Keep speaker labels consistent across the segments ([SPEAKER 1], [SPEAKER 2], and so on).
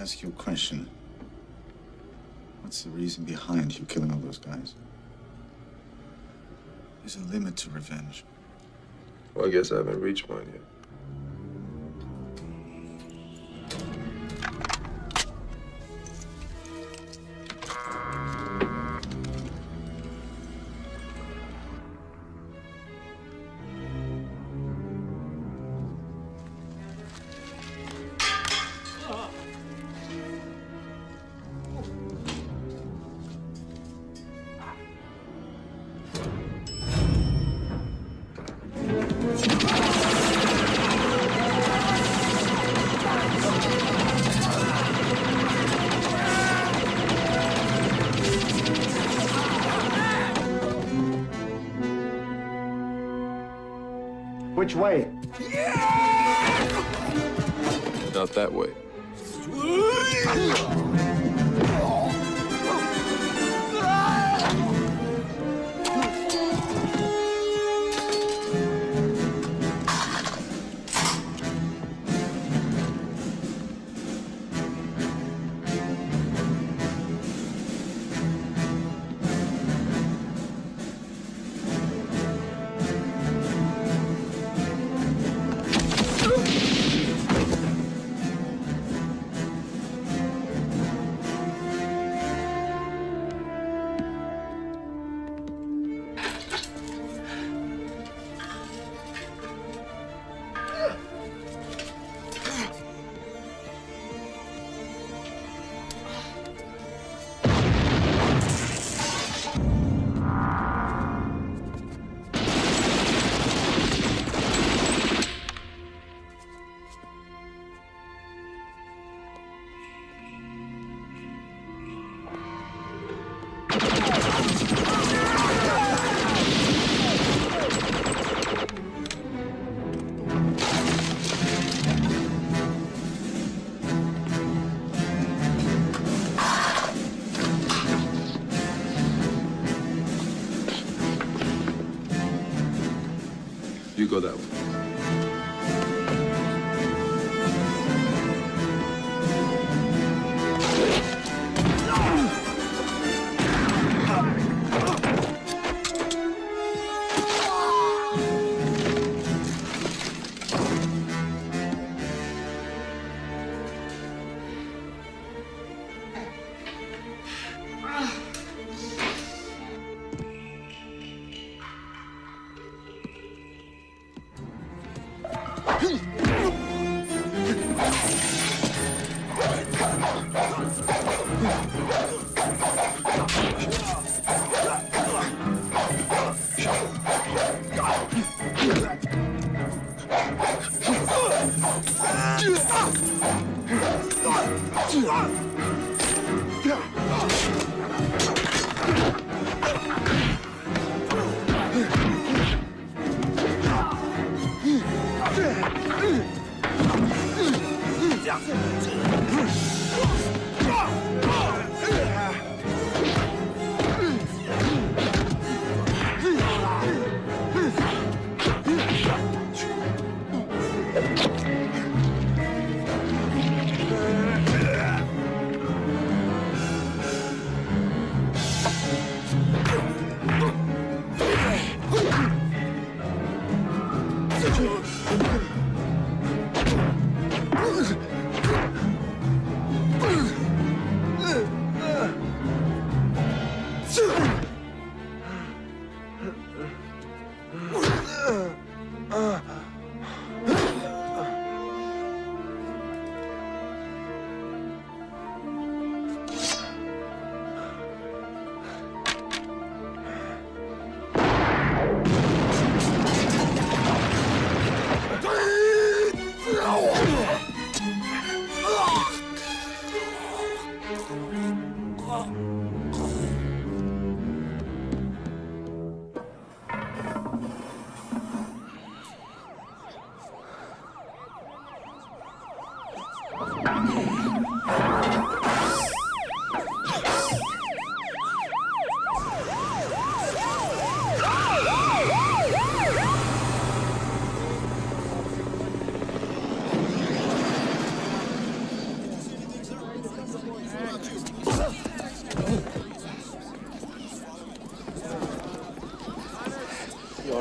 [SPEAKER 1] ask you a question. What's the reason behind you killing all those guys? There's a limit to revenge.
[SPEAKER 2] Well, I guess I haven't reached one yet.
[SPEAKER 3] Which way?
[SPEAKER 2] Not that way. You go that way.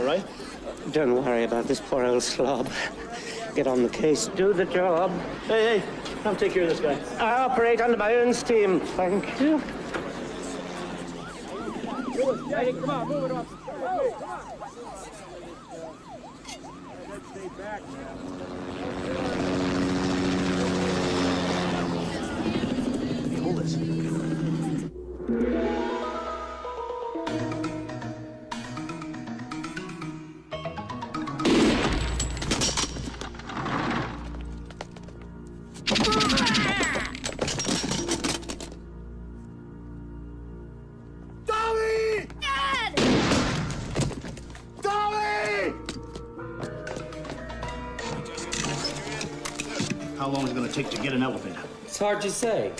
[SPEAKER 3] right?
[SPEAKER 4] Don't worry about this poor old slob. Get on the case, do the job.
[SPEAKER 3] Hey, come take care of this guy.
[SPEAKER 4] I operate under my own steam, thank you.
[SPEAKER 3] Hey, come on, move it up. Hold this. How long is it going to take to get an elevator?
[SPEAKER 5] It's hard to say.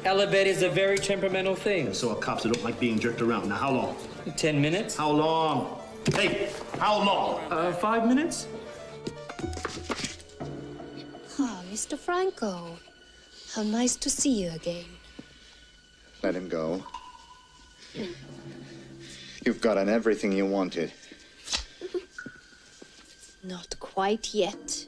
[SPEAKER 5] Elevator is a very temperamental thing.
[SPEAKER 3] So a cops that don't like being jerked around. Now, how long?
[SPEAKER 5] 10 minutes?
[SPEAKER 3] How long? Hey, how long?
[SPEAKER 5] 5 minutes?
[SPEAKER 6] Ah, Mr. Franco. How nice to see you again.
[SPEAKER 1] Let him go. You've gotten everything you wanted.
[SPEAKER 6] Not quite yet.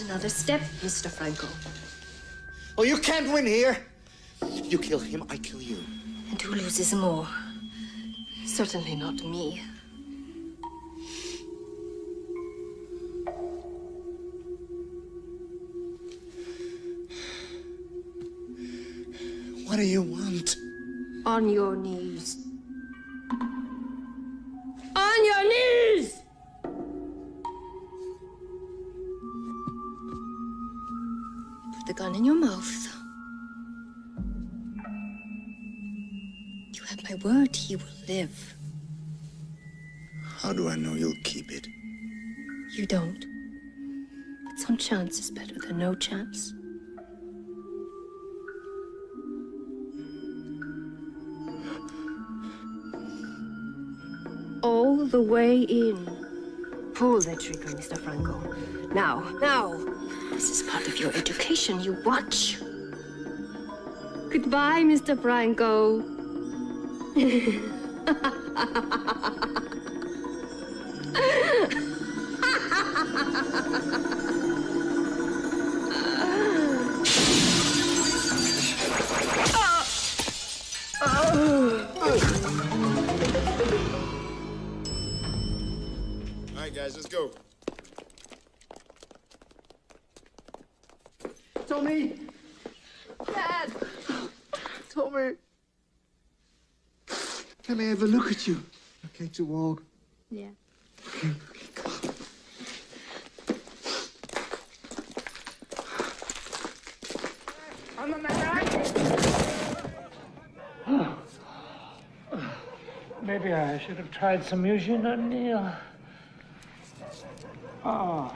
[SPEAKER 6] Another step, Mr. Franco.
[SPEAKER 7] Oh, you can't win here. You kill him, I kill you.
[SPEAKER 6] And who loses more? Certainly not me.
[SPEAKER 7] What do you want?
[SPEAKER 6] On your knees. On your knees! Put the gun in your mouth. You have my word, he will live.
[SPEAKER 1] How do I know you'll keep it?
[SPEAKER 6] You don't. But some chance is better than no chance. All the way in. Pull the trigger, Mr. Franco. Now. This is part of your education. You watch. Goodbye, Mr. Franco.
[SPEAKER 2] All right, guys, let's go.
[SPEAKER 3] Tommy!
[SPEAKER 6] Dad!
[SPEAKER 3] Tommy! Can I have a look at you? Okay to walk.
[SPEAKER 6] Yeah.
[SPEAKER 3] Okay, come on.
[SPEAKER 4] Maybe I should have tried some Eugene O'Neill. Oh.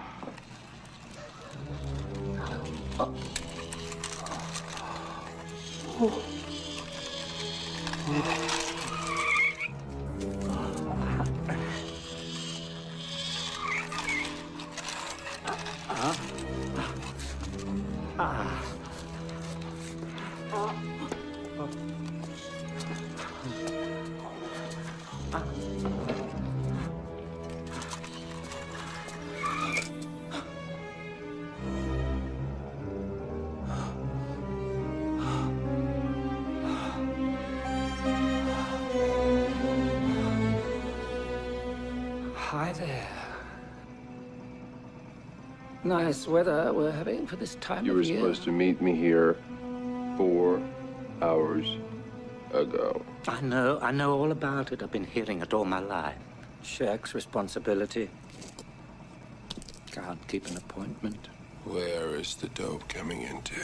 [SPEAKER 8] Hi there. Nice weather we're having for this time
[SPEAKER 2] You
[SPEAKER 8] of
[SPEAKER 2] were
[SPEAKER 8] year.
[SPEAKER 2] supposed to meet me here 4 hours ago.
[SPEAKER 4] I know all about it. I've been hearing it all my life.
[SPEAKER 8] Shaq's responsibility. Can't keep an appointment.
[SPEAKER 2] Where is the dope coming into?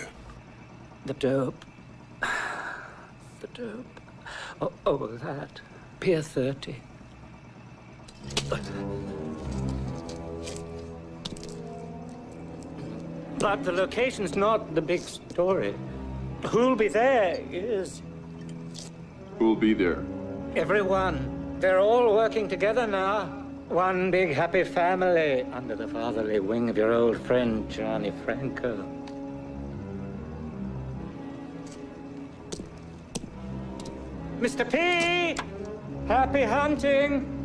[SPEAKER 8] The dope. The dope. Oh, that. Pier 30.
[SPEAKER 4] But the location's not the big story. Who'll be there is
[SPEAKER 2] Who'll be there?
[SPEAKER 4] everyone. They're all working together now. One big happy family under the fatherly wing of your old friend, Johnny Franco. Mr. P! Happy hunting!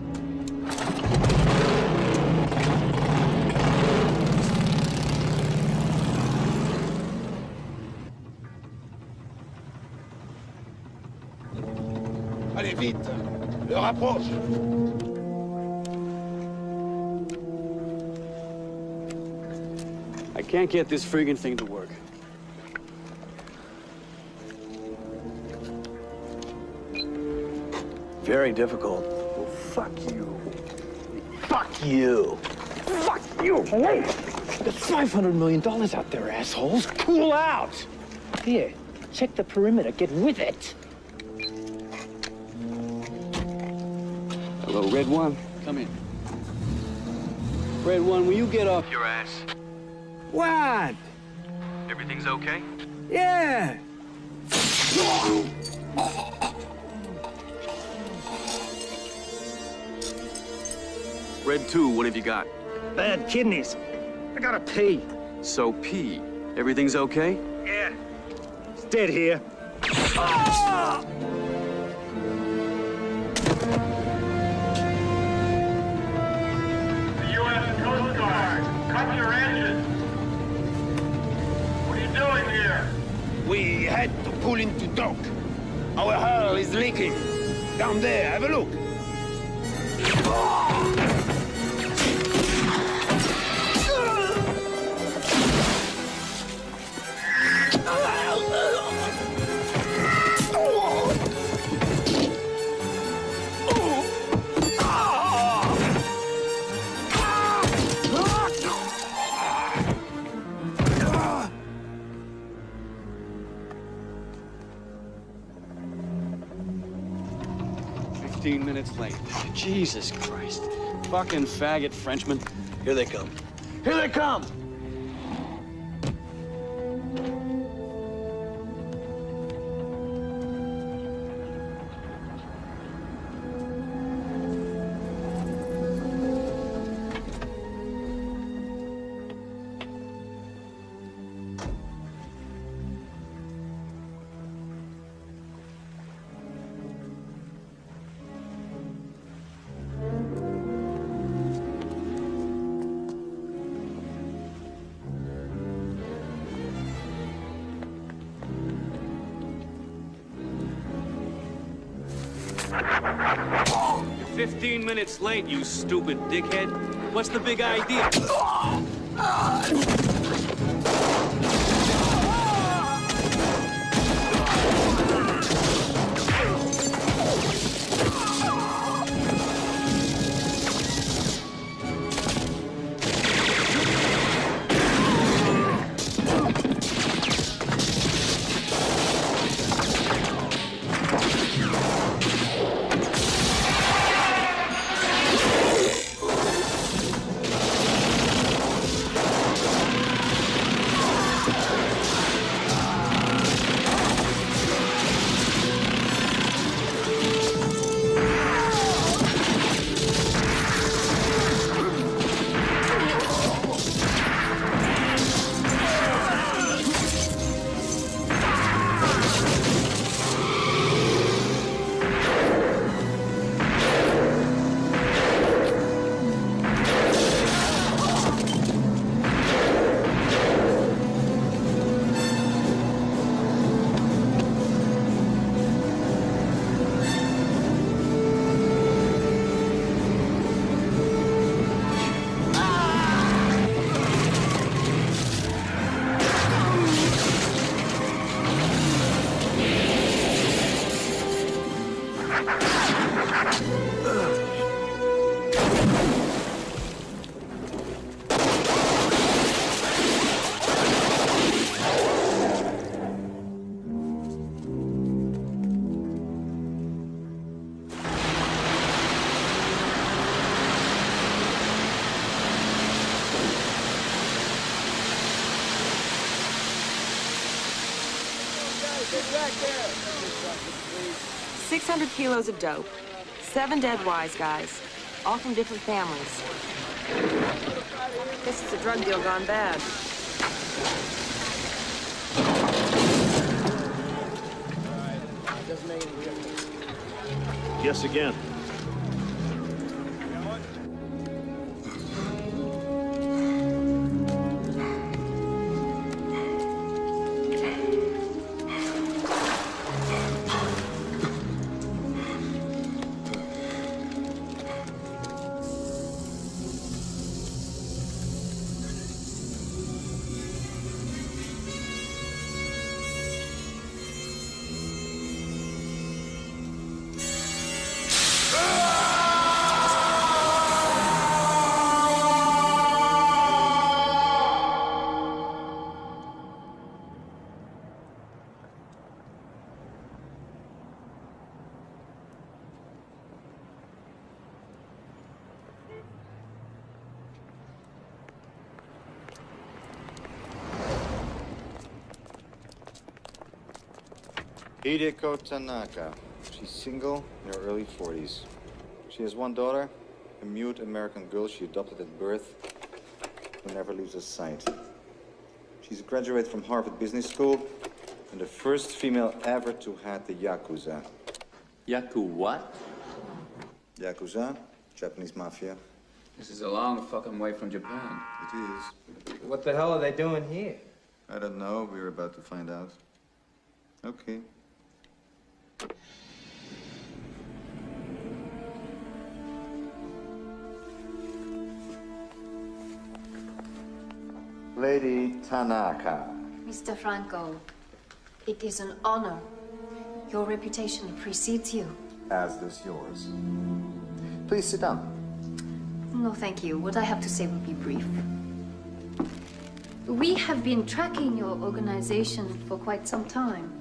[SPEAKER 9] Allez, vite! L'heure approche!
[SPEAKER 10] I can't get this friggin' thing to work. Very difficult. Well, fuck you. Fuck you. Fuck you. Hey! There's $500 million out there, assholes. Cool out! Here, check the perimeter. Get with it. Hello, Red One. Come in. Red One, will you get off your ass?
[SPEAKER 8] What?
[SPEAKER 10] Everything's okay?
[SPEAKER 8] Yeah.
[SPEAKER 10] Red 2, what have you got?
[SPEAKER 8] Bad kidneys. I gotta pee.
[SPEAKER 10] So pee. Everything's okay?
[SPEAKER 8] Yeah. It's dead here.
[SPEAKER 9] The U.S. Coast Guard! Cut your engines! What are you doing here?
[SPEAKER 3] We had to pull into dock. Our hull is leaking. Down there, have a look.
[SPEAKER 10] Minutes late. Jesus Christ. Fucking faggot Frenchmen. Here they come. Here they come!
[SPEAKER 11] You're 15 minutes late, you stupid dickhead. What's the big idea?
[SPEAKER 3] back there.
[SPEAKER 12] 600 kilos of dope. 7 dead wise guys. All from different families. This is a drug deal gone bad.
[SPEAKER 8] Guess again.
[SPEAKER 1] Hideko Tanaka. She's single, in her early 40s. She has one daughter, a mute American girl she adopted at birth, who never leaves her sight. She's a graduate from Harvard Business School and the first female ever to head the Yakuza.
[SPEAKER 2] Yaku what?
[SPEAKER 1] Yakuza, Japanese mafia.
[SPEAKER 2] This is a long fucking way from Japan.
[SPEAKER 1] It is.
[SPEAKER 5] What the hell are they doing here?
[SPEAKER 1] I don't know. We're about to find out. Okay. Lady Tanaka.
[SPEAKER 6] Mr. Franco, it is an honor. Your reputation precedes you.
[SPEAKER 1] As does yours. Please sit down.
[SPEAKER 6] No, thank you. What I have to say will be brief. We have been tracking your organization for quite some time.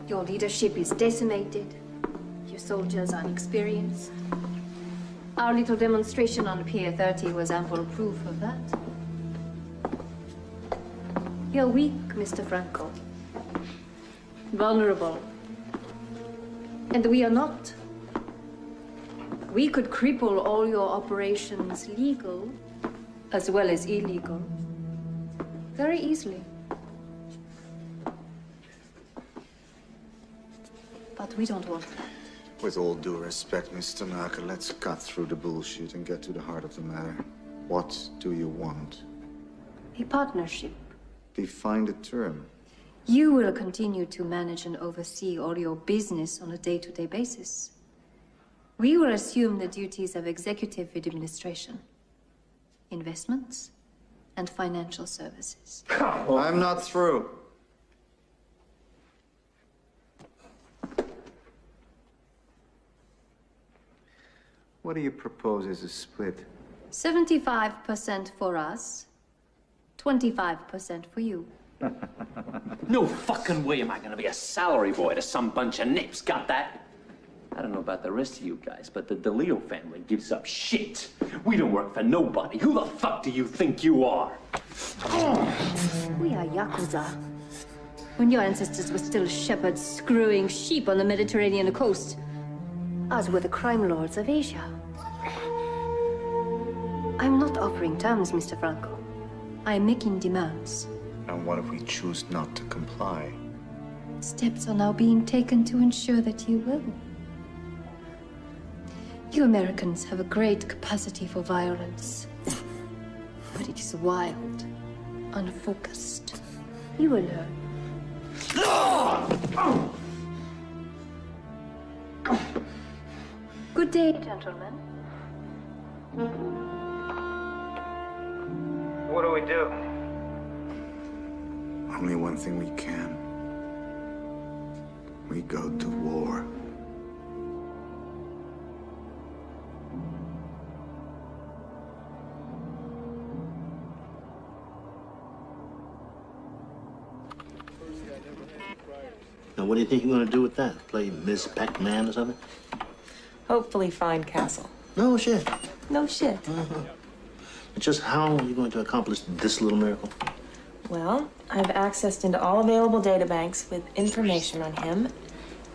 [SPEAKER 6] Your leadership is decimated. Your soldiers are inexperienced. Our little demonstration on Pier 30 was ample proof of that. You're weak, Mr. Franco. Vulnerable. And we are not. We could cripple all your operations, legal as well as illegal, very easily. But we don't want that.
[SPEAKER 1] With all due respect, Miss Tanaka, let's cut through the bullshit and get to the heart of the matter. What do you want?
[SPEAKER 6] A partnership.
[SPEAKER 1] Define the term.
[SPEAKER 6] You will continue to manage and oversee all your business on a day-to-day basis. We will assume the duties of executive administration, investments, and financial services.
[SPEAKER 1] I'm not through. What do you propose as a split?
[SPEAKER 6] 75% for us, 25% for you.
[SPEAKER 5] No fucking way am I gonna be a salary boy to some bunch of nips, got that? I don't know about the rest of you guys, but the DeLeo family gives up shit. We don't work for nobody. Who the fuck do you think you are?
[SPEAKER 6] We are Yakuza. When your ancestors were still shepherds screwing sheep on the Mediterranean coast, as were the crime lords of Asia. I'm not offering terms, Mr. Franco. I am making demands.
[SPEAKER 1] And what if we choose not to comply?
[SPEAKER 6] Steps are now being taken to ensure that you will. You Americans have a great capacity for violence. But it is wild, unfocused. You will learn. Good day, gentlemen.
[SPEAKER 5] What do we do?
[SPEAKER 1] Only one thing we can. We go to war.
[SPEAKER 13] Now, what do you think you're going to do with that? Play Miss Pac-Man or something?
[SPEAKER 12] Hopefully find Castle.
[SPEAKER 13] No shit.
[SPEAKER 12] No shit.
[SPEAKER 13] Just how are you going to accomplish this little miracle?
[SPEAKER 12] Well, I've accessed into all available databanks with information on him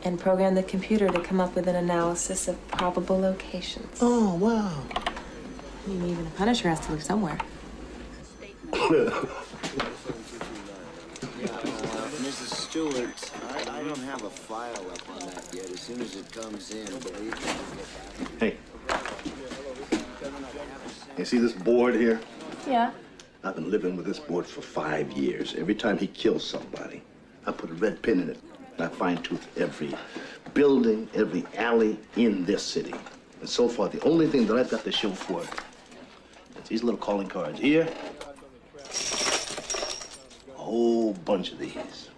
[SPEAKER 12] and programmed the computer to come up with an analysis of probable locations.
[SPEAKER 13] Oh, wow.
[SPEAKER 12] I mean, even a Punisher has to live somewhere.
[SPEAKER 14] Mrs. Stewart, I don't have a file up on that yet. As soon as it comes in, believe me, we'll get back.
[SPEAKER 13] Hey. You see this board here?
[SPEAKER 12] Yeah.
[SPEAKER 13] I've been living with this board for 5 years. Every time he kills somebody, I put a red pin in it. And I fine-tooth every building, every alley in this city. And so far, the only thing that I've got to show for it is these little calling cards here. A whole bunch of these.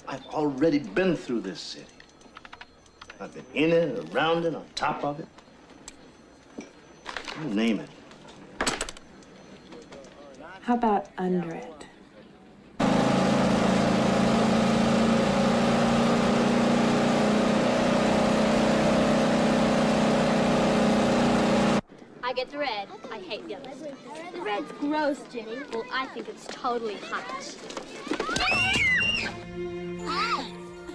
[SPEAKER 13] I've already been through this city. I've been in it, around it, on top of it. You name it.
[SPEAKER 12] How about under it?
[SPEAKER 15] I get the red. I hate the others. The red's gross, Jenny. Well, I think it's totally hot.
[SPEAKER 16] Hi,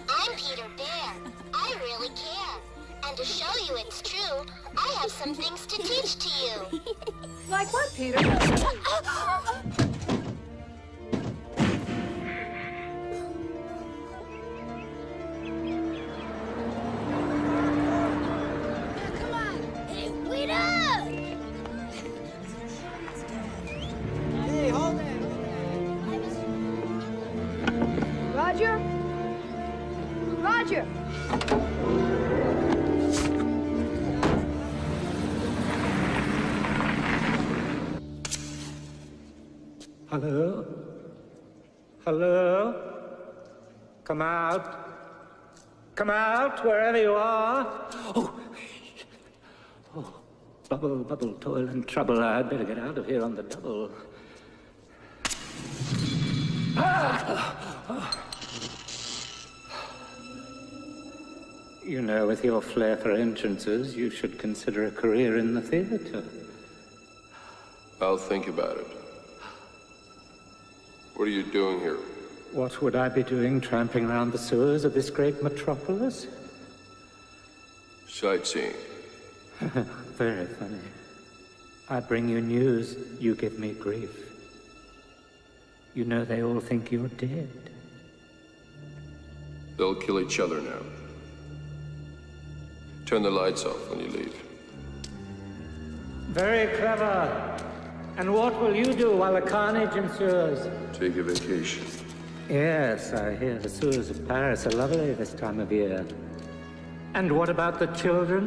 [SPEAKER 16] I'm Peter Bear. I really care. And to show you it's true, I have some things to teach to you.
[SPEAKER 6] Like what, Peter?
[SPEAKER 16] Wait up!
[SPEAKER 6] Hey, hold it. Roger? Roger!
[SPEAKER 4] Hello? Hello? Come out. Come out, wherever you are. Oh, bubble, toil and trouble. I'd better get out of here on the double. You know, with your flair for entrances, you should consider a career in the theater.
[SPEAKER 2] I'll think about it. What are you doing here?
[SPEAKER 4] What would I be doing tramping around the sewers of this great metropolis?
[SPEAKER 2] Sightseeing.
[SPEAKER 4] Very funny. I bring you news, you give me grief. You know they all think you're dead.
[SPEAKER 2] They'll kill each other now. Turn the lights off when you leave.
[SPEAKER 4] Very clever. And what will you do while the carnage ensues?
[SPEAKER 2] Take a vacation.
[SPEAKER 4] Yes, I hear the sewers of Paris are lovely this time of year. And what about the children?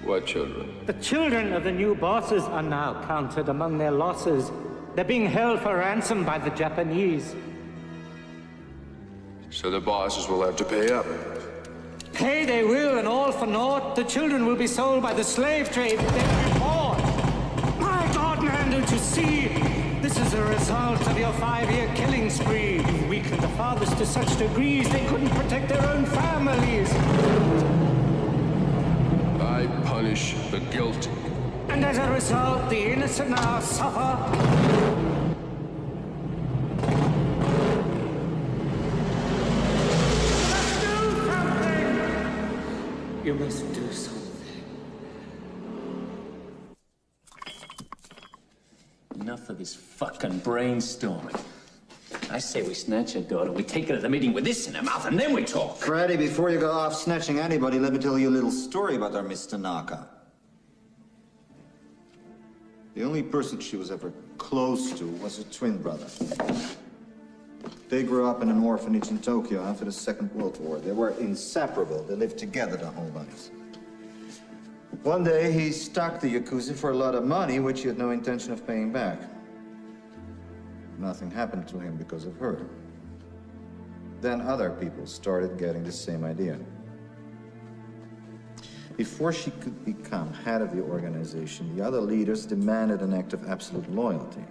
[SPEAKER 2] What children?
[SPEAKER 4] The children of the new bosses are now counted among their losses. They're being held for ransom by the Japanese.
[SPEAKER 2] So the bosses will have to pay up.
[SPEAKER 4] Pay they will, and all for naught. The children will be sold by the slave trade. They'll be bought. My God, man, don't you see? This is a result of your 5-year killing spree. You've weakened the fathers to such degrees they couldn't protect their own families.
[SPEAKER 2] I punish the guilty.
[SPEAKER 4] And as a result, the innocent now suffer. You must do something.
[SPEAKER 5] Enough of this fucking brainstorming. I say we snatch her daughter, we take her to the meeting with this in her mouth, and then we talk.
[SPEAKER 1] Freddy, before you go off snatching anybody, let me tell you a little story about our Miss Tanaka. The only person she was ever close to was her twin brother. They grew up in an orphanage in Tokyo after the Second World War. They were inseparable. They lived together their whole lives. One day, he stalked the Yakuza for a lot of money, which he had no intention of paying back. Nothing happened to him because of her. Then other people started getting the same idea. Before she could become head of the organization, the other leaders demanded an act of absolute loyalty.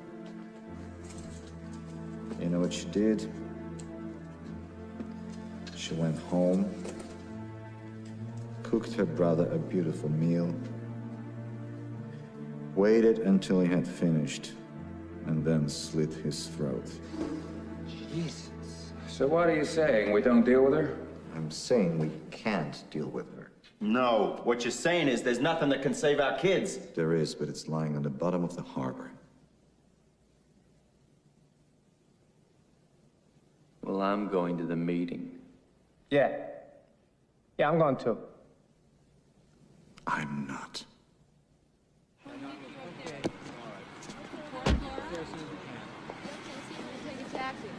[SPEAKER 1] You know what she did? She went home, cooked her brother a beautiful meal, waited until he had finished, and then slit his throat.
[SPEAKER 17] Jesus. So what are you saying? We don't deal with her?
[SPEAKER 1] I'm saying we can't deal with her.
[SPEAKER 18] No, what you're saying is there's nothing that can save our kids.
[SPEAKER 1] There is, but it's lying on the bottom of the harbor.
[SPEAKER 5] Well, I'm going to the meeting.
[SPEAKER 10] Yeah. Yeah, I'm going too.
[SPEAKER 1] I'm not.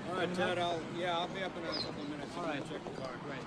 [SPEAKER 19] All right, Ted, I'll be up in a couple of minutes. All right, check the car. Great.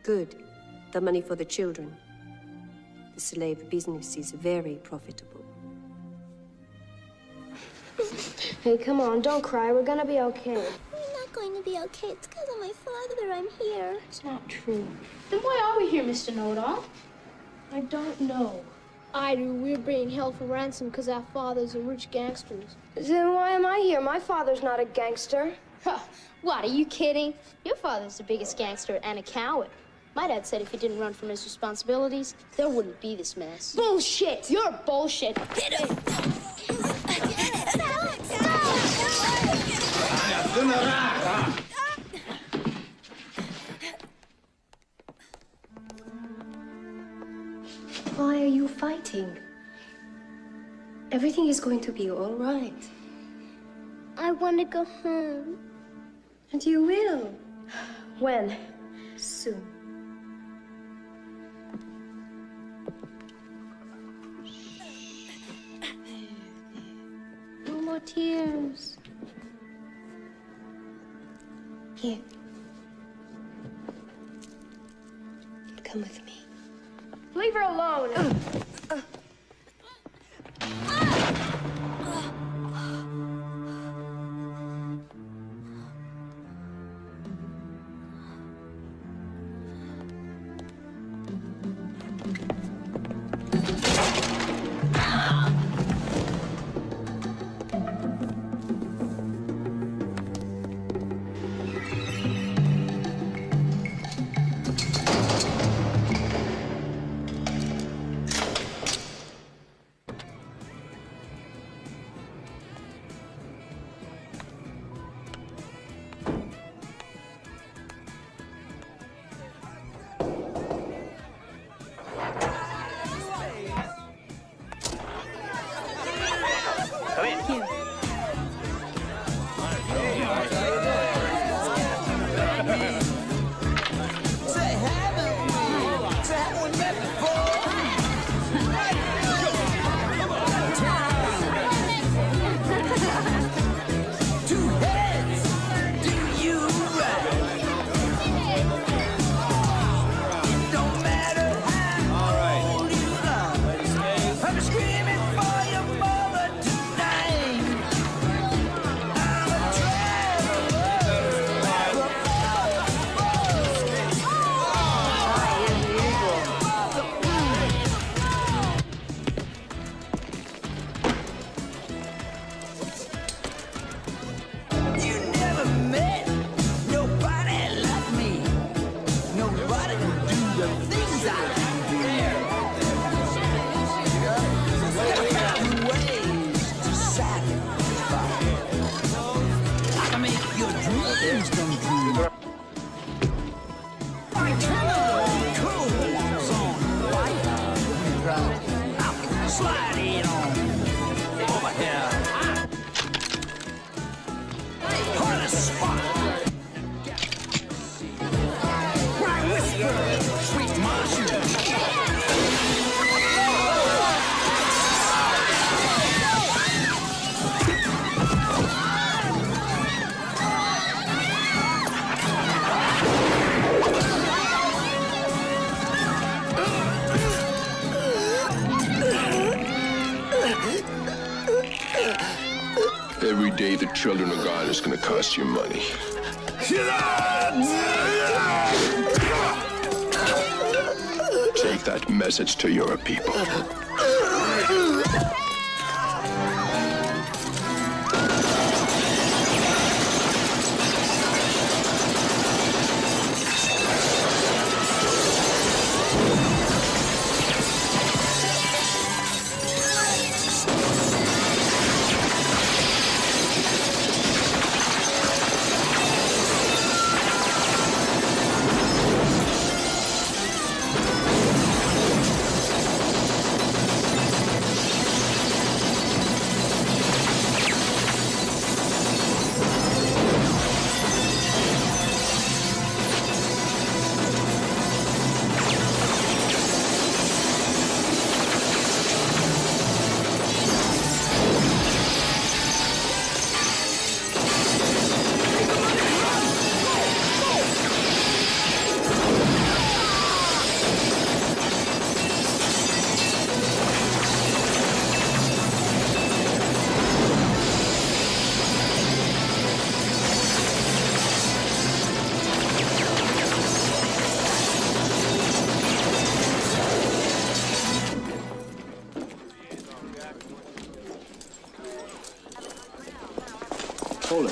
[SPEAKER 20] Good. The money for the children. The slave business is very profitable.
[SPEAKER 15] Hey, come on, don't cry. We're gonna be okay.
[SPEAKER 16] We're not going to be okay. It's because of my father I'm here.
[SPEAKER 15] It's not true. Then why are we here, Mr. Know-it-all? I don't know. I do. We're being held for ransom because our fathers are rich gangsters. Then why am I here? My father's not a gangster. What, are you kidding? Your father's the biggest gangster and a coward. My dad said if he didn't run from his responsibilities, there wouldn't be this mess. Bullshit! You're bullshit!
[SPEAKER 6] Why are you fighting? Everything is going to be all right.
[SPEAKER 15] I want to go home.
[SPEAKER 6] And you will.
[SPEAKER 15] When?
[SPEAKER 6] Soon.
[SPEAKER 15] No more tears.
[SPEAKER 6] Here. Come with me.
[SPEAKER 15] Leave her alone.
[SPEAKER 4] Slide it on over here. Put a spot. Right whisper, sweet mushroom.
[SPEAKER 2] Every day the children of God is going to cost you money. Take that message to your people.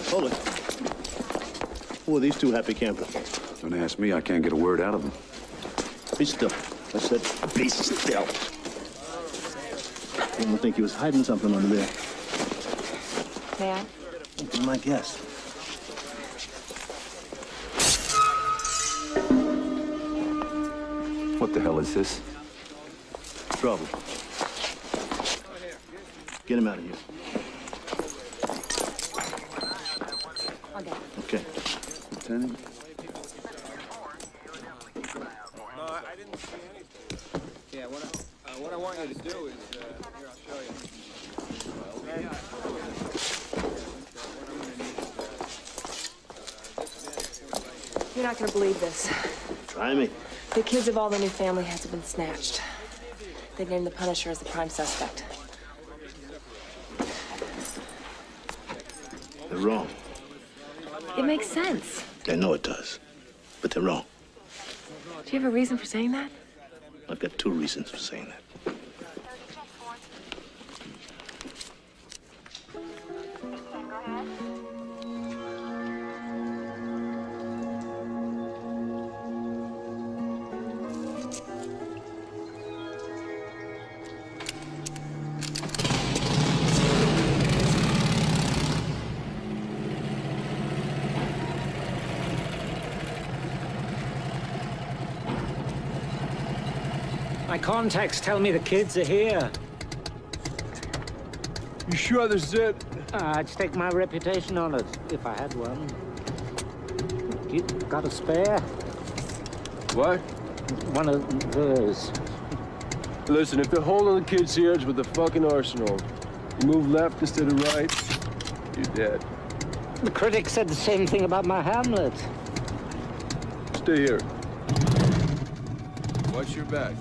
[SPEAKER 13] Hold it. Who are these two happy campers?
[SPEAKER 2] Don't ask me. I can't get a word out of them.
[SPEAKER 13] Be still. I said, be still. I don't think he was hiding something under there.
[SPEAKER 12] May I?
[SPEAKER 13] Be my guest.
[SPEAKER 2] What the hell is this?
[SPEAKER 13] Trouble. Get him out of here. Okay.
[SPEAKER 2] Lieutenant?
[SPEAKER 19] No, I didn't see anything. Yeah, what I want you to do is, here, I'll show you.
[SPEAKER 12] You're not gonna believe this.
[SPEAKER 13] Try me.
[SPEAKER 12] The kids of all the new family heads have been snatched. They've named the Punisher as the prime suspect.
[SPEAKER 13] They're wrong.
[SPEAKER 12] It makes sense.
[SPEAKER 13] I know it does. But they're wrong.
[SPEAKER 12] Do you have a reason for saying that?
[SPEAKER 13] I've got two reasons for saying that.
[SPEAKER 4] My contacts tell me the kids are here.
[SPEAKER 8] You sure this is it?
[SPEAKER 4] I'd stake my reputation on it, if I had one. You got a spare?
[SPEAKER 8] What?
[SPEAKER 4] One of those.
[SPEAKER 8] Listen, if the whole of the kids here is with the fucking arsenal, you move left instead of right, you're dead.
[SPEAKER 4] The critics said the same thing about my Hamlet.
[SPEAKER 8] Stay here. Watch your back.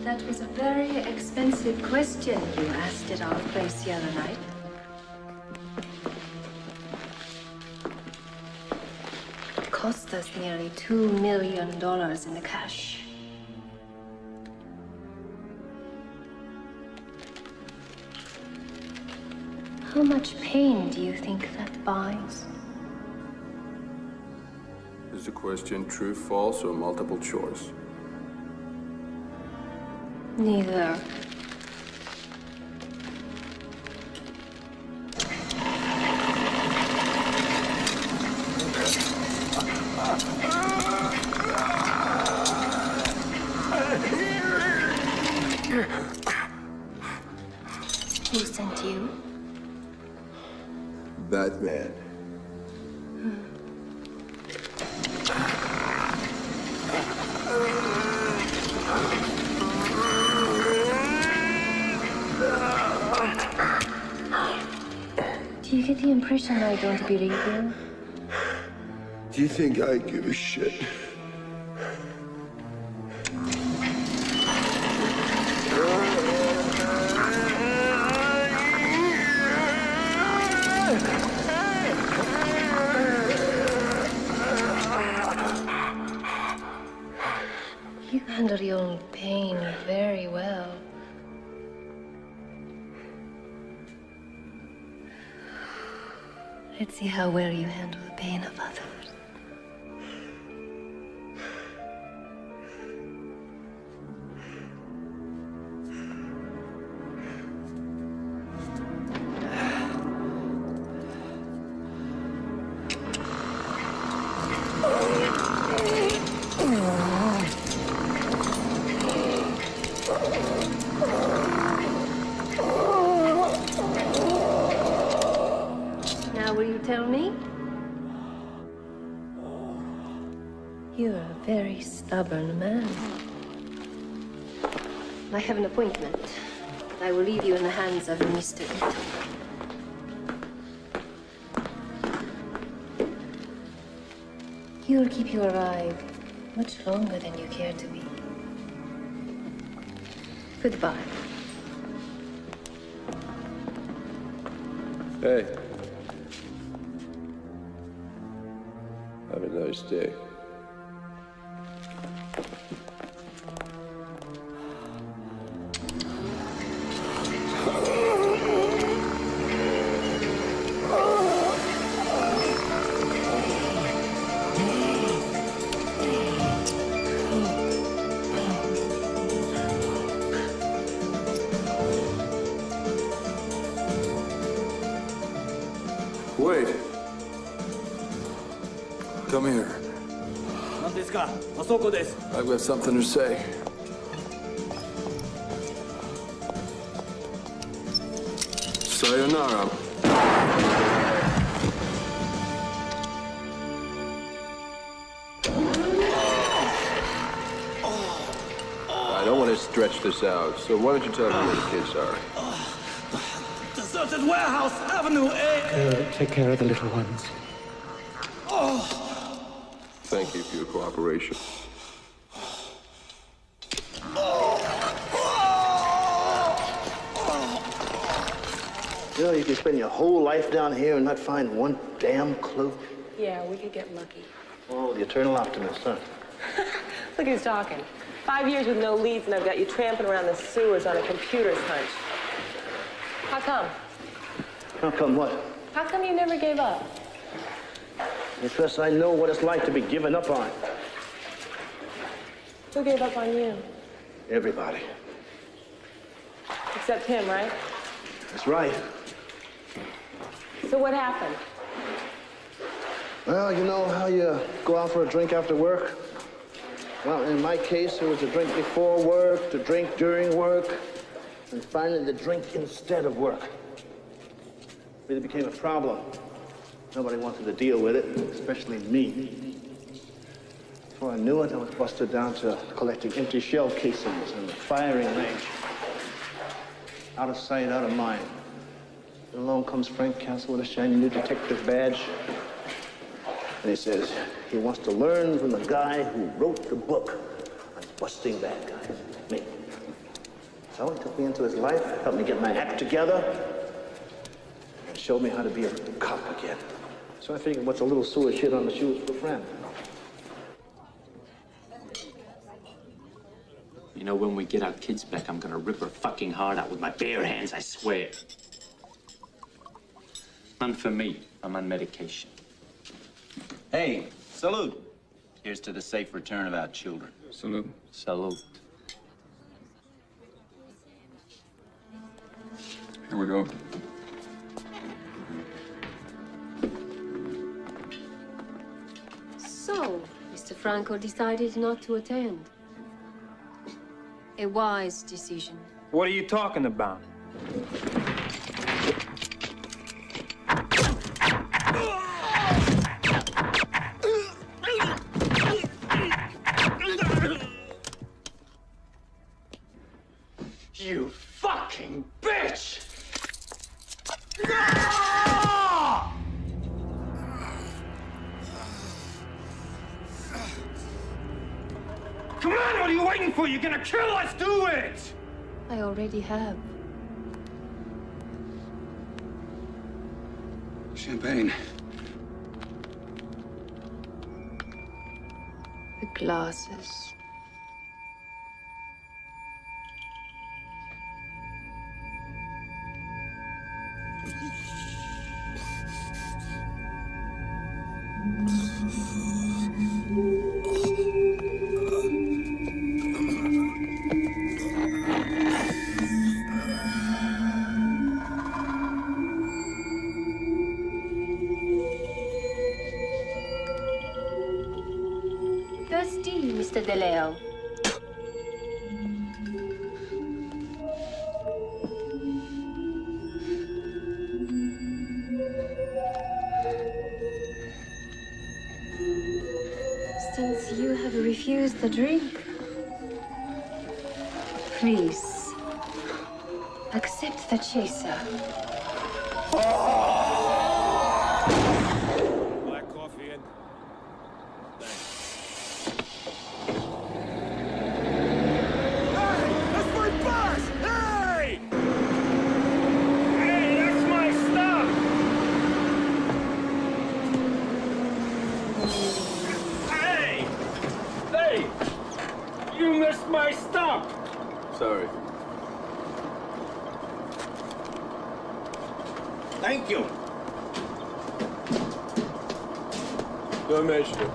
[SPEAKER 6] That was a very expensive question you asked at our place the other night. It cost us nearly $2 million in the cash. How much pain do you think that buys?
[SPEAKER 2] Is the question true, false, or multiple choice?
[SPEAKER 6] Neither. Who sent you?
[SPEAKER 2] Batman.
[SPEAKER 6] Do you get the impression I don't believe you?
[SPEAKER 2] Do you think I give a shit?
[SPEAKER 6] You handle your own pain very well. Let's see how well you handle the pain of others. Now, will you tell me? You're a very stubborn man. I have an appointment. I will leave you in the hands of Mr. Ito. He will keep you alive much longer than you care to be. Goodbye.
[SPEAKER 2] Hey. Have a nice day. Wait. Come here.
[SPEAKER 19] Not this
[SPEAKER 10] か。あそこです。I've got something to say. Sayonara.
[SPEAKER 8] I don't want to stretch this out, so why don't you tell me where the kids are?
[SPEAKER 10] Deserted Warehouse Avenue A.
[SPEAKER 4] Take care of the little ones.
[SPEAKER 8] Thank you for your cooperation.
[SPEAKER 13] You know, you can spend your whole life down here and not find one damn clue.
[SPEAKER 12] Yeah, we could get lucky.
[SPEAKER 13] Oh, the eternal optimist, huh?
[SPEAKER 12] Look who's talking. 5 years with no leads, and I've got you tramping around the sewers on a computer's hunch. How come?
[SPEAKER 13] How come what?
[SPEAKER 12] How come you never gave up?
[SPEAKER 13] Because I know what it's like to be given up on.
[SPEAKER 12] Who gave up on you?
[SPEAKER 13] Everybody.
[SPEAKER 12] Except him, right?
[SPEAKER 13] That's right.
[SPEAKER 12] So what happened?
[SPEAKER 13] Well, you know how you go out for a drink after work? Well, in my case, it was a drink before work, to drink during work, and finally the drink instead of work. It really became a problem. Nobody wanted to deal with it, especially me. Before I knew it, I was busted down to collecting empty shell casings in the firing range. Out of sight, out of mind. And along comes Frank Castle with a shiny new detective badge. And he says he wants to learn from the guy who wrote the book on busting bad guys, me. So he took me into his life, helped me get my act together, and showed me how to be a cop again. So I figured what's a little sewer shit on the shoes for a friend?
[SPEAKER 5] You know, when we get our kids back, I'm gonna rip her fucking heart out with my bare hands, I swear. None for me. I'm on medication.
[SPEAKER 18] Hey, salute. Here's to the safe return of our children.
[SPEAKER 8] Salute.
[SPEAKER 5] Salute.
[SPEAKER 8] Here we go.
[SPEAKER 20] So, Mr. Franco decided not to attend. A wise decision.
[SPEAKER 10] What are you talking about?
[SPEAKER 5] You fucking bitch!
[SPEAKER 10] Come on, what are you waiting for? You're gonna kill us, do it!
[SPEAKER 6] I already have.
[SPEAKER 8] Champagne.
[SPEAKER 6] The glasses. Thirsty, Mr. DeLeo. Since you have refused the drink, please accept the chaser.
[SPEAKER 19] Black coffee in. Hey! That's my boss! Hey! Hey, that's my stuff! Hey! Hey! You missed my stuff!
[SPEAKER 8] Sorry.
[SPEAKER 3] Thank you.
[SPEAKER 8] Don't mention it.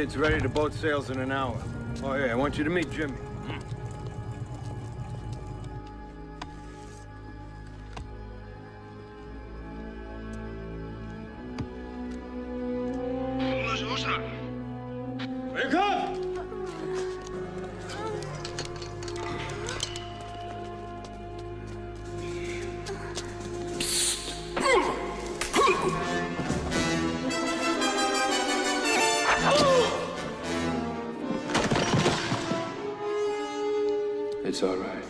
[SPEAKER 19] Kid's ready to boat sails in an hour. Oh, yeah, I want you to meet Jimmy. Wake up!
[SPEAKER 8] It's all right.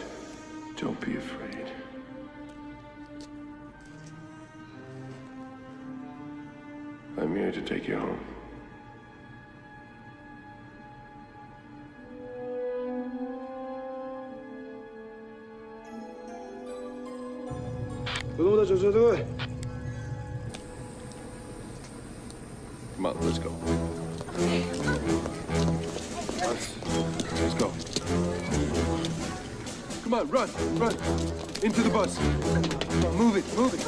[SPEAKER 8] Don't be afraid. I'm here to take you home. Come on, let's go. Let's go. Come on, run, run. Into the bus. Come on, move it, move it.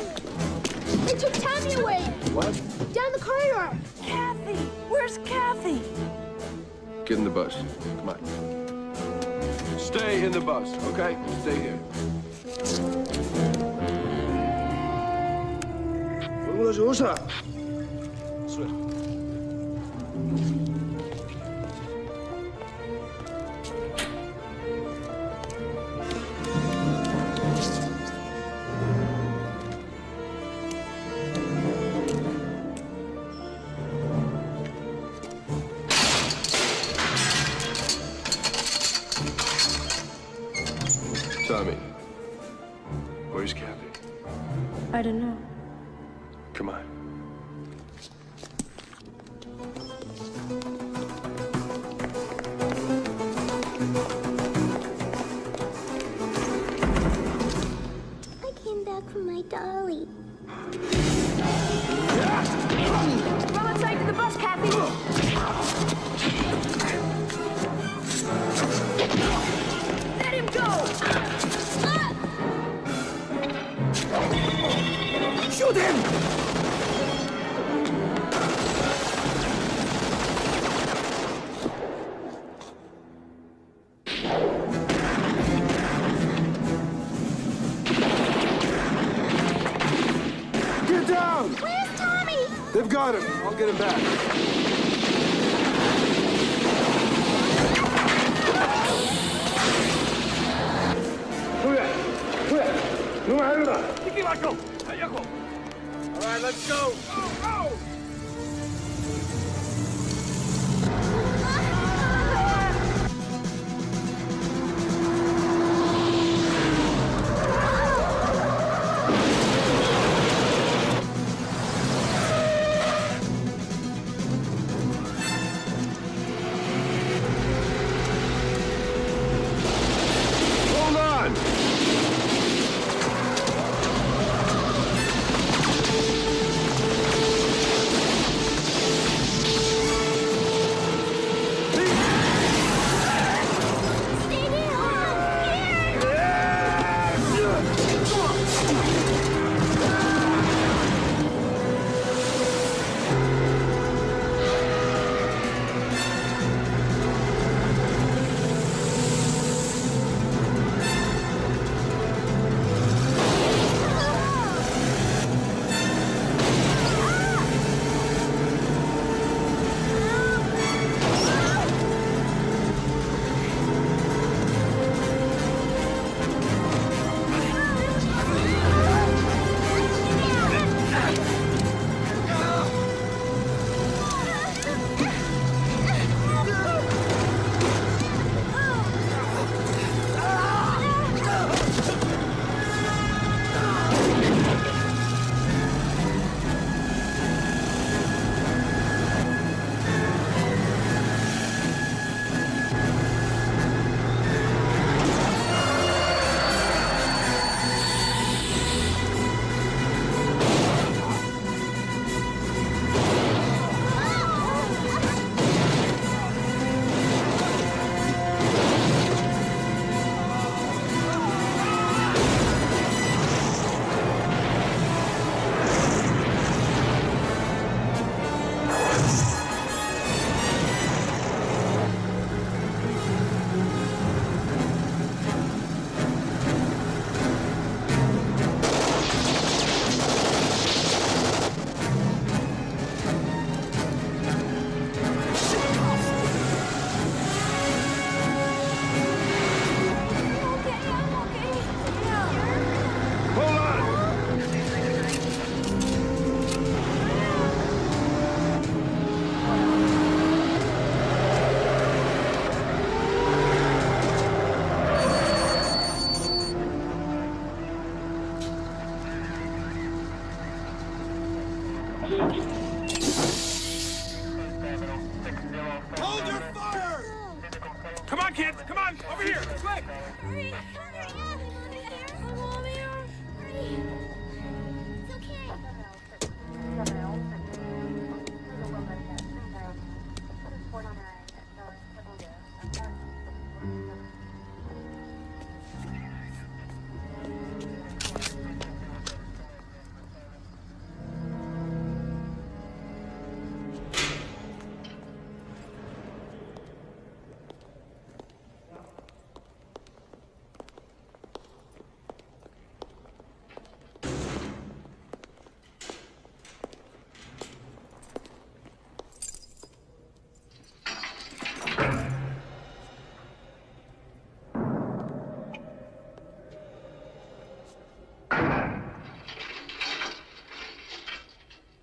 [SPEAKER 15] They took Tammy away.
[SPEAKER 8] What?
[SPEAKER 15] Down the corridor.
[SPEAKER 12] Kathy! Where's Kathy?
[SPEAKER 8] Get in the bus. Come on. Stay in the bus, okay? Stay here. Tommy, where's Kathy?
[SPEAKER 15] I don't know.
[SPEAKER 8] Come on.
[SPEAKER 16] I came back from my dolly.
[SPEAKER 15] Run outside to the bus, Kathy. Let him go.
[SPEAKER 3] Shoot him!
[SPEAKER 8] Get down!
[SPEAKER 15] Where's Tommy?
[SPEAKER 8] They've got him. I'll get him back.
[SPEAKER 19] All right, let's go. Go, go!
[SPEAKER 8] Hold on!
[SPEAKER 19] Hold your fire! Come on, kids! Come on! Over here! Quick!
[SPEAKER 16] Hurry!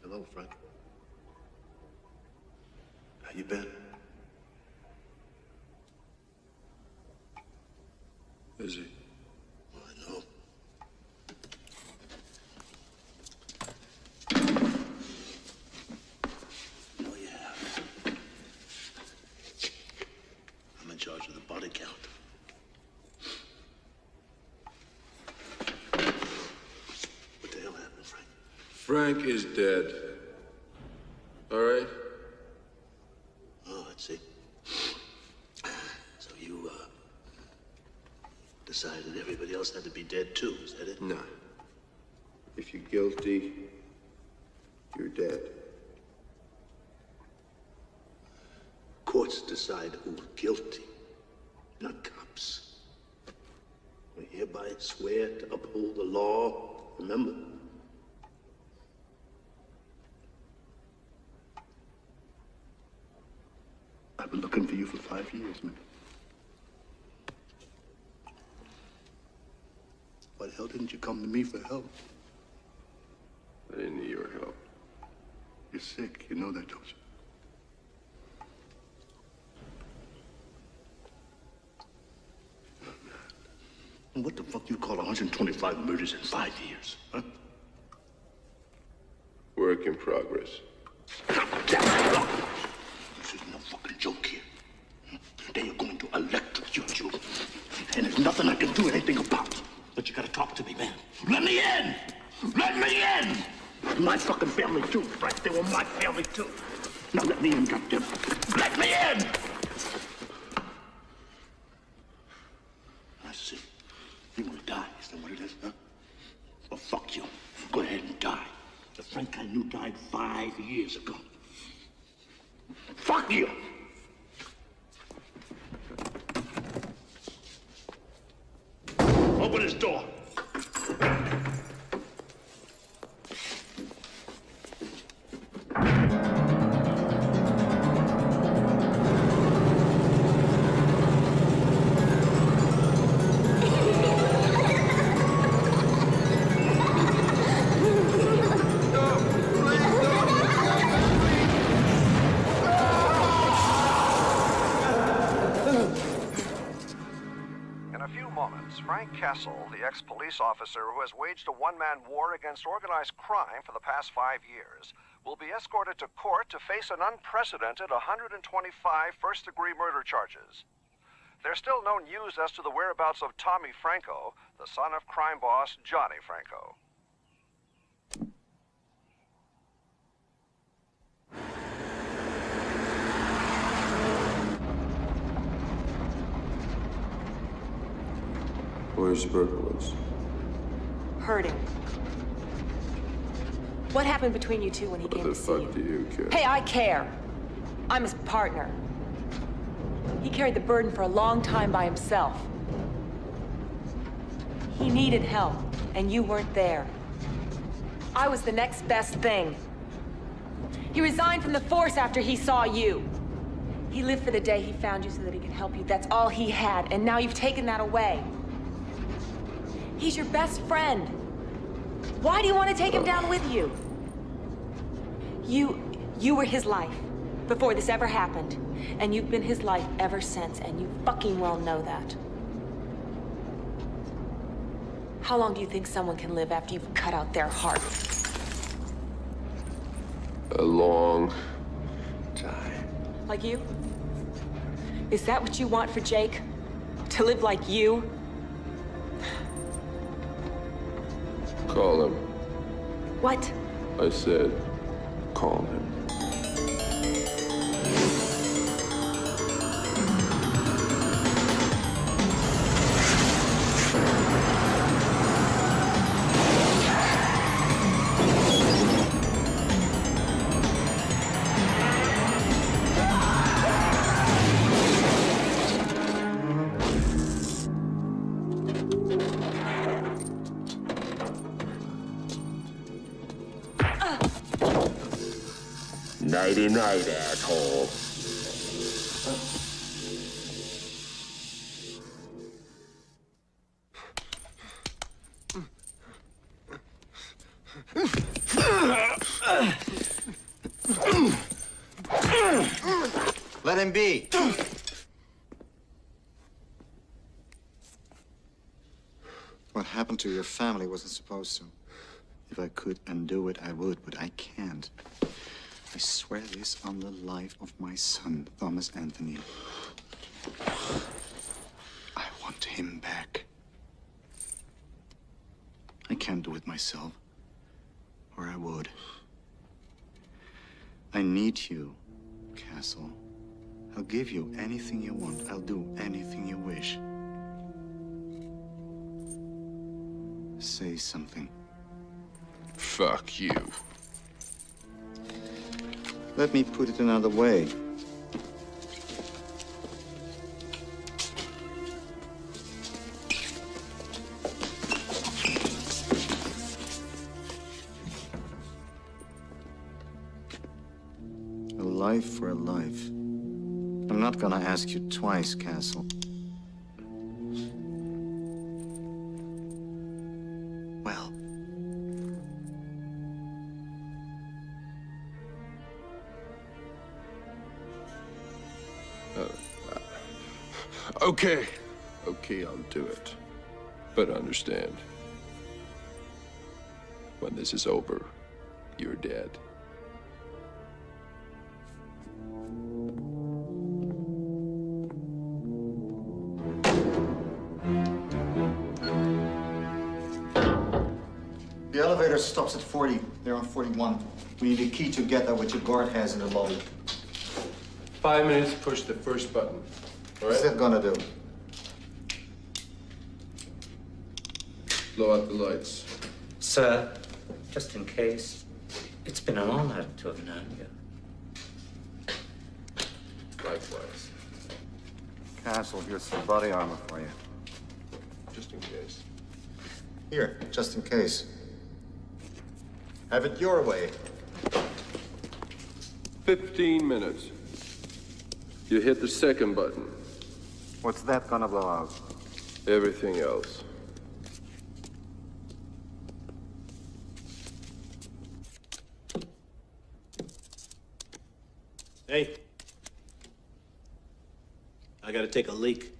[SPEAKER 13] Hello, Frank. How you been?
[SPEAKER 2] Busy.
[SPEAKER 13] Well, I know. No, you have. I'm in charge of the body count. What the hell happened, Frank?
[SPEAKER 2] Frank is dead. All right?
[SPEAKER 13] Oh, I see. So you, decided everybody else had to be dead too, is that it?
[SPEAKER 2] No. If you're guilty, you're dead.
[SPEAKER 13] Courts decide who's guilty, not cops. We hereby swear to uphold the law, remember? I've been looking for you for 5 years, man. Why the hell didn't you come to me for help?
[SPEAKER 2] I didn't need your help.
[SPEAKER 13] You're sick, you know that, don't you? And what the fuck you call 125 murders in 5 years, huh?
[SPEAKER 2] Work in progress.
[SPEAKER 13] This is no fucking joke here. They are going to electrocute you. And there's nothing I can do anything about. But you gotta talk to me, man. Let me in! Let me in! My fucking family too, Frank. They were my family too. Now let me in, goddamn. Let me in! I see. You wanna die, is that what it is, huh? Well, fuck you. Go ahead and die. The Frank I knew died 5 years ago. Fuck you! Open this door.
[SPEAKER 21] Frank Kessel, the ex-police officer who has waged a one-man war against organized crime for the past 5 years, will be escorted to court to face an unprecedented 125 first-degree murder charges. There's still no news as to the whereabouts of Tommy Franco, the son of crime boss Johnny Franco.
[SPEAKER 2] Where's Berkowitz?
[SPEAKER 12] Hurting. What happened between you two when he came to see you?
[SPEAKER 2] What the fuck do you care?
[SPEAKER 12] Hey, I care. I'm his partner. He carried the burden for a long time by himself. He needed help, and you weren't there. I was the next best thing. He resigned from the force after he saw you. He lived for the day he found you so that he could help you. That's all he had, and now you've taken that away. He's your best friend. Why do you want to take him down with you? You were his life before this ever happened, and you've been his life ever since, and you fucking well know that. How long do you think someone can live after you've cut out their heart?
[SPEAKER 8] A long
[SPEAKER 12] Like you? Is that what you want for Jake? To live like you?
[SPEAKER 8] Call him.
[SPEAKER 12] What?
[SPEAKER 8] I said, call him.
[SPEAKER 3] Nighty-night, asshole.
[SPEAKER 1] Let him be. What happened to your family wasn't supposed to. If I could undo it, I would, but I can't. I swear this on the life of my son, Thomas Anthony. I want him back. I can't do it myself, or I would. I need you, Castle. I'll give you anything you want. I'll do anything you wish. Say something.
[SPEAKER 8] Fuck you.
[SPEAKER 1] Let me put it another way. A life for a life. I'm not gonna ask you twice, Castle. Well.
[SPEAKER 8] Okay. Okay, I'll do it. But understand, when this is over, you're dead.
[SPEAKER 1] The elevator stops at 40. They're on 41. We need a key to get there, which your guard has in the lobby.
[SPEAKER 8] 5 minutes, push the first button. All right?
[SPEAKER 1] What's that gonna do?
[SPEAKER 8] Blow out the lights.
[SPEAKER 4] Sir, just in case, it's been an honor to have known you.
[SPEAKER 8] Likewise.
[SPEAKER 1] Castle, here's some body armor for you.
[SPEAKER 8] Just in case.
[SPEAKER 1] Here, just in case. Have it your way.
[SPEAKER 8] 15 minutes. You hit the second button.
[SPEAKER 1] What's that gonna blow out?
[SPEAKER 8] Everything else.
[SPEAKER 7] Hey. I gotta take a leak.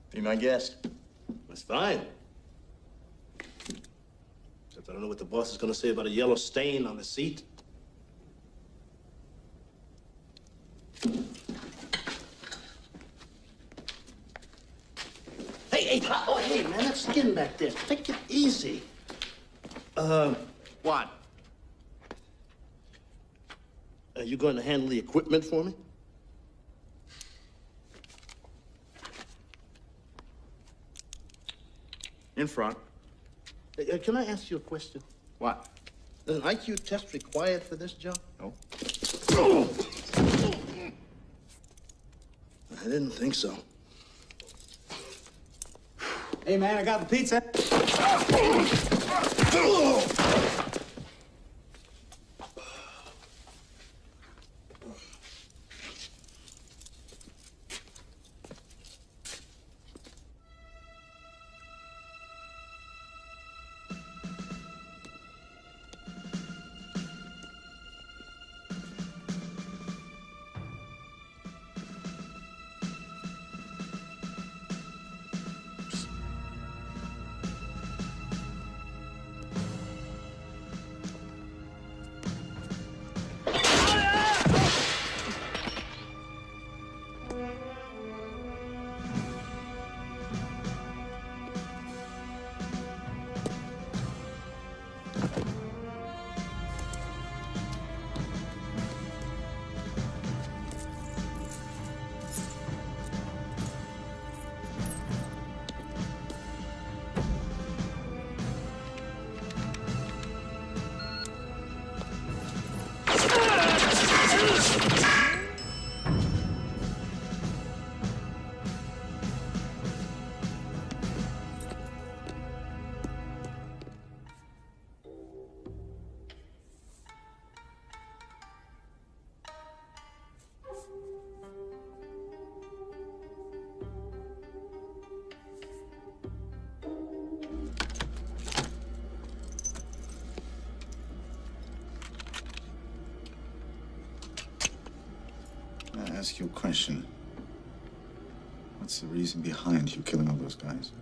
[SPEAKER 13] Be my guest.
[SPEAKER 7] That's fine. Except I don't know what the boss is gonna say about a yellow stain on the seat. Hey, man, that skin back there. Take it easy. What? Are you going to handle the equipment for me?
[SPEAKER 13] In front.
[SPEAKER 7] Can I ask you a question?
[SPEAKER 13] What?
[SPEAKER 7] Is an IQ test required for this job?
[SPEAKER 13] No.
[SPEAKER 7] I didn't think so.
[SPEAKER 4] Hey, man, I got the pizza.
[SPEAKER 1] ask you a question. What's the reason behind you killing all those guys?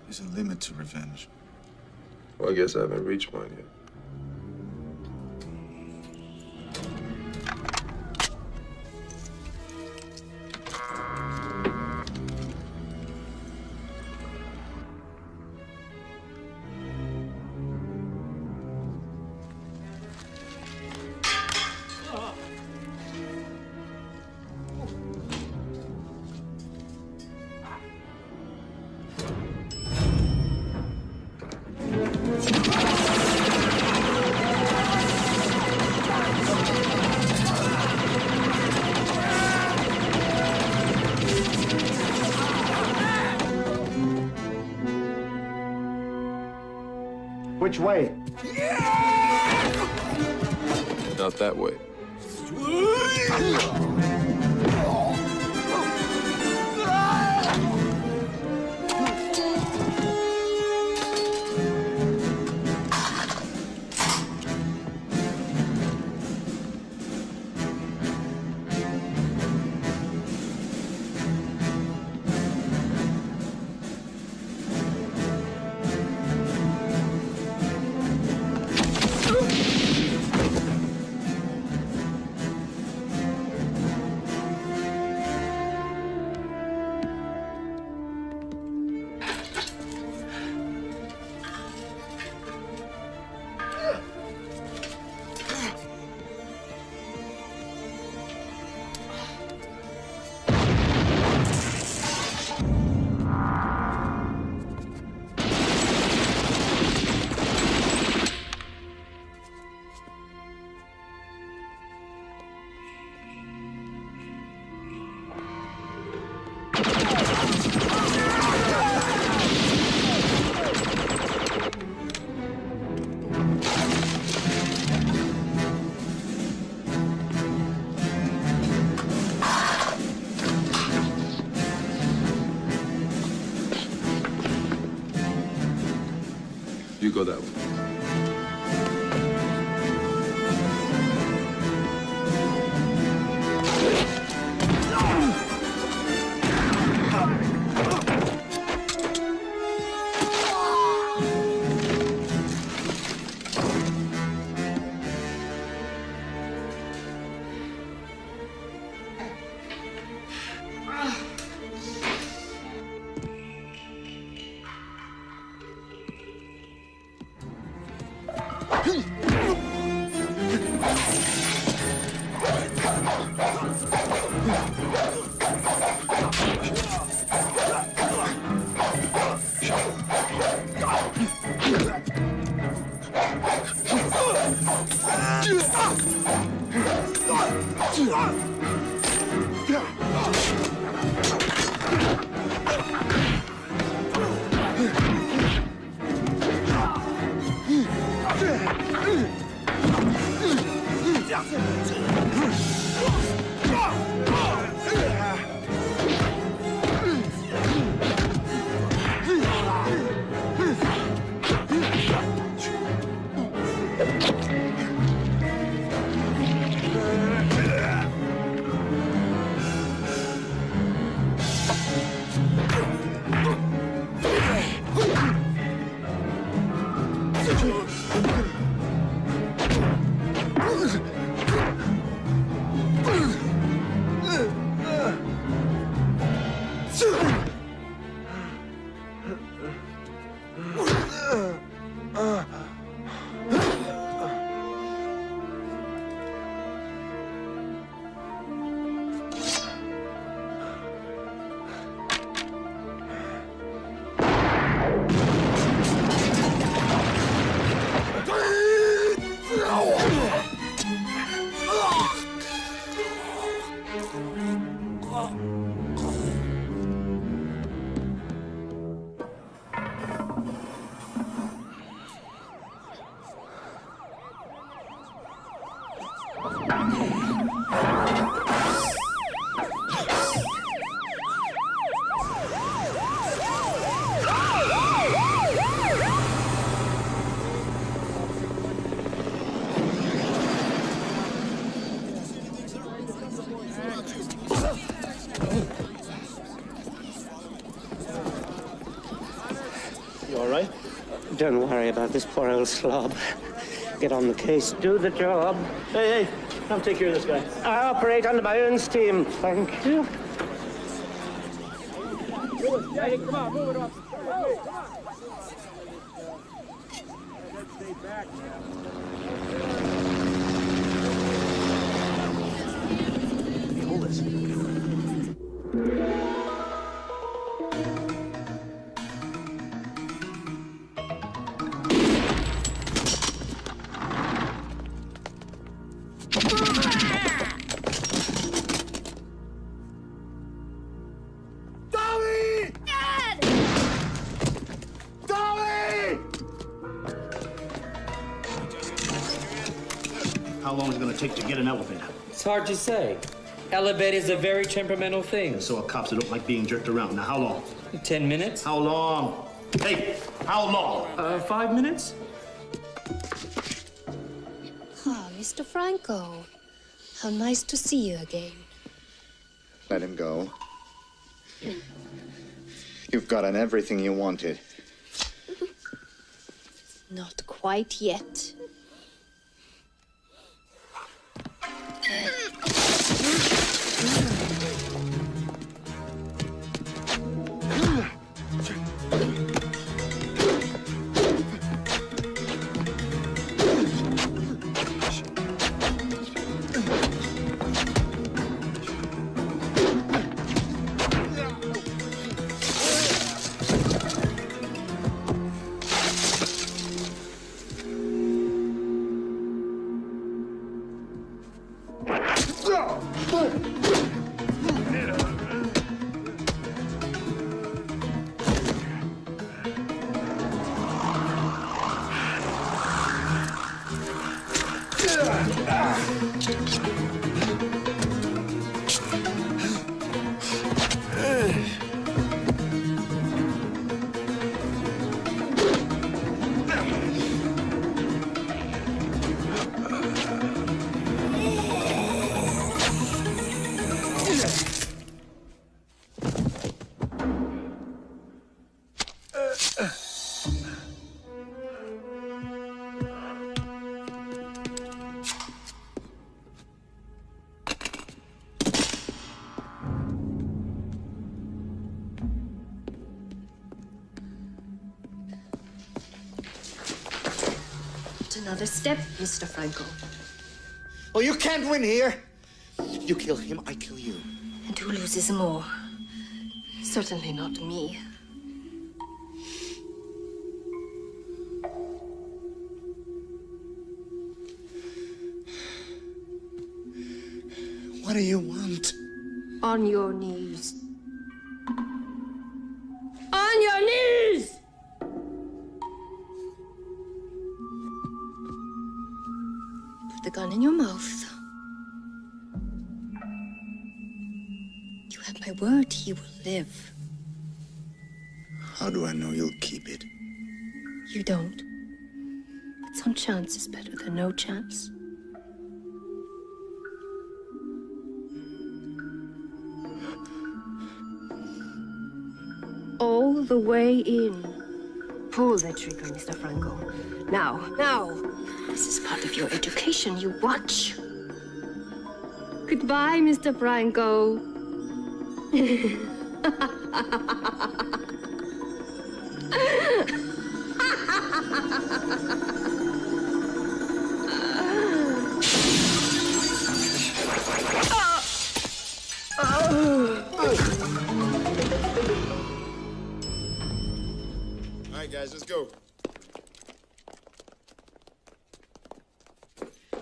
[SPEAKER 1] There's a limit to revenge.
[SPEAKER 8] Well, I guess I haven't reached one yet.
[SPEAKER 9] Which way?
[SPEAKER 8] Not that way. You go that way.
[SPEAKER 7] You all right?
[SPEAKER 4] Don't worry about this poor old slob. Get on the case, do the job.
[SPEAKER 7] Hey, come take care of this guy.
[SPEAKER 4] I operate under my own steam, thank you.
[SPEAKER 19] Hey, come on, move it off. Come on. Stay back, man.
[SPEAKER 7] Hold this. How long is it going to take to get an elevator?
[SPEAKER 9] It's hard to say. Elevator's a very temperamental thing.
[SPEAKER 7] So are cops that don't like being jerked around. Now, how long?
[SPEAKER 9] 10 minutes.
[SPEAKER 7] How long? Hey, how long?
[SPEAKER 9] 5 minutes.
[SPEAKER 6] Ah, Mr. Franco. How nice to see you again.
[SPEAKER 1] Let him go. You've gotten everything you wanted.
[SPEAKER 6] Not quite yet. Another step, Mr. Franco.
[SPEAKER 1] Oh, you can't win here. You kill him, I kill you.
[SPEAKER 6] And who loses more? Certainly not me.
[SPEAKER 1] What do you want?
[SPEAKER 6] On your knees. On your knees! Put the gun in your mouth. You have my word, he will live.
[SPEAKER 1] How do I know you'll keep it?
[SPEAKER 6] You don't. But some chance is better than no chance. All the way in. Pull the trigger, Mr. Franco. Now, now. This is part of your education. You watch. Goodbye, Mr. Franco.
[SPEAKER 19] All right, guys, let's go.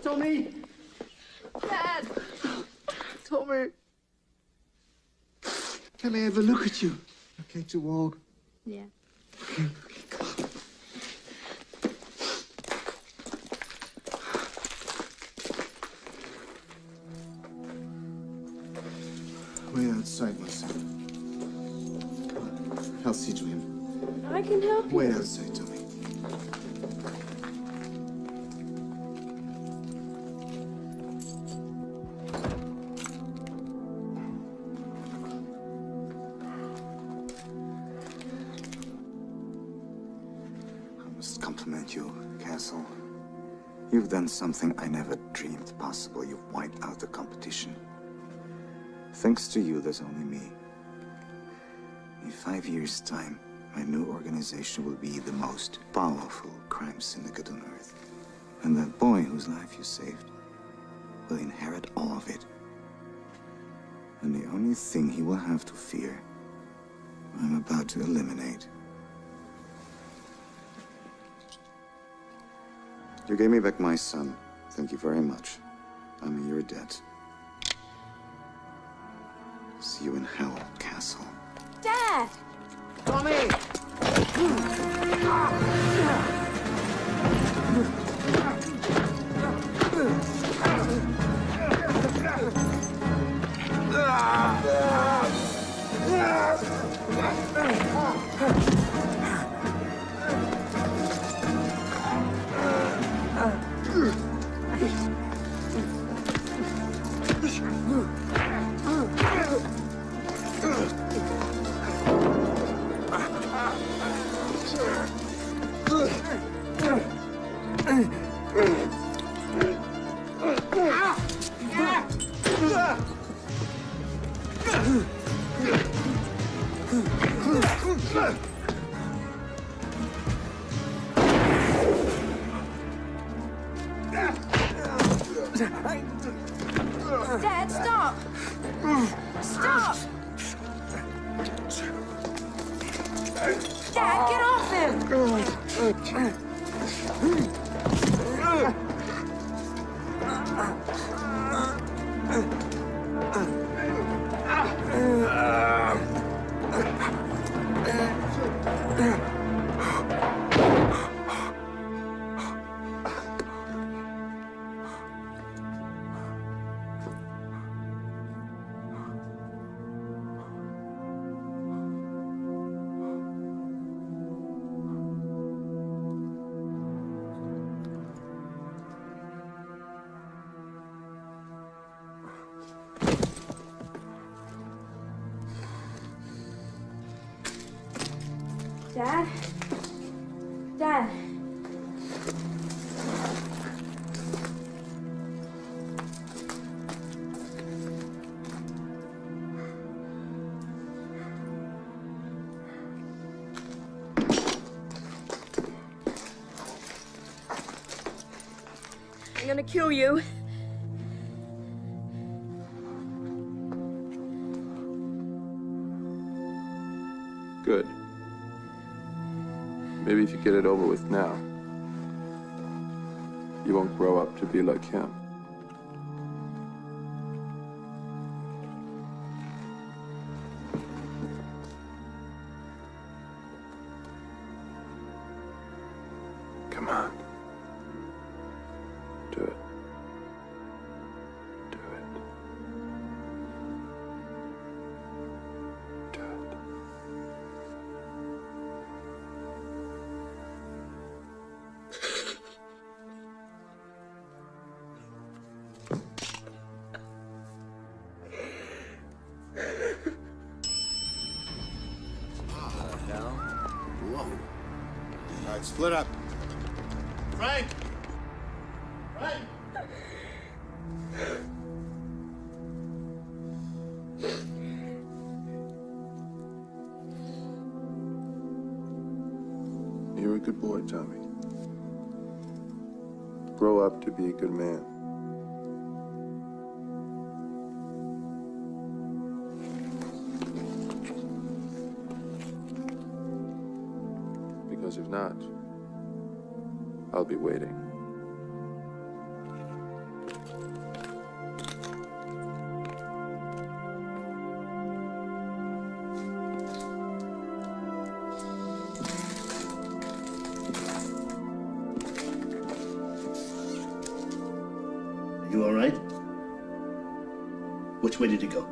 [SPEAKER 7] Tommy!
[SPEAKER 15] Dad!
[SPEAKER 7] Tommy! Can I have a look at you? Okay to walk?
[SPEAKER 15] Yeah.
[SPEAKER 1] Wait outside, my son. Come on. I'll see to him.
[SPEAKER 15] I can help you.
[SPEAKER 1] Wait outside, Tommy.
[SPEAKER 11] must compliment you, Castle. You've done something I never dreamed possible. You've wiped out the competition. Thanks to you, there's only me. In 5 years' time, my new organization will be the most powerful crime syndicate on Earth. And that boy whose life you saved will inherit all of it. And the only thing he will have to fear, I'm about to eliminate. You gave me back my son. Thank you very much. I'm in your debt. See you in hell, Castle.
[SPEAKER 12] Dad!
[SPEAKER 7] Tommy!
[SPEAKER 12] Dad, stop! Stop! Dad, get off him! Dad? Dad? I'm gonna kill you.
[SPEAKER 8] Good. Maybe if you get it over with now, you won't grow up to be like him. Come on. Do it. Do it. Do it.
[SPEAKER 14] Whoa. All right, split up. Frank! Frank!
[SPEAKER 8] You're a good boy, Tommy. Grow up to be a good man. Because if not, I'll be waiting.
[SPEAKER 13] You all right? Which way did he go?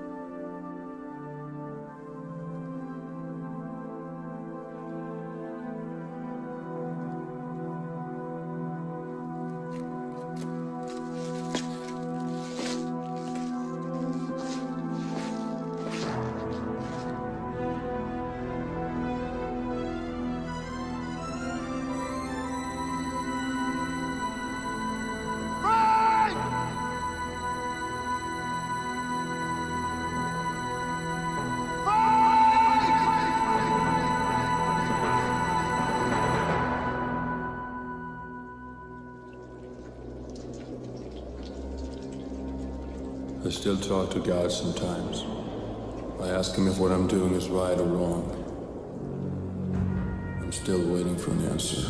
[SPEAKER 17] I still talk to God sometimes. I ask him if what I'm doing is right or wrong. I'm still waiting for an answer.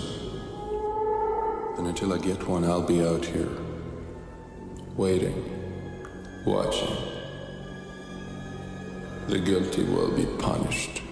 [SPEAKER 17] And until I get one, I'll be out here, waiting, watching. The guilty will be punished.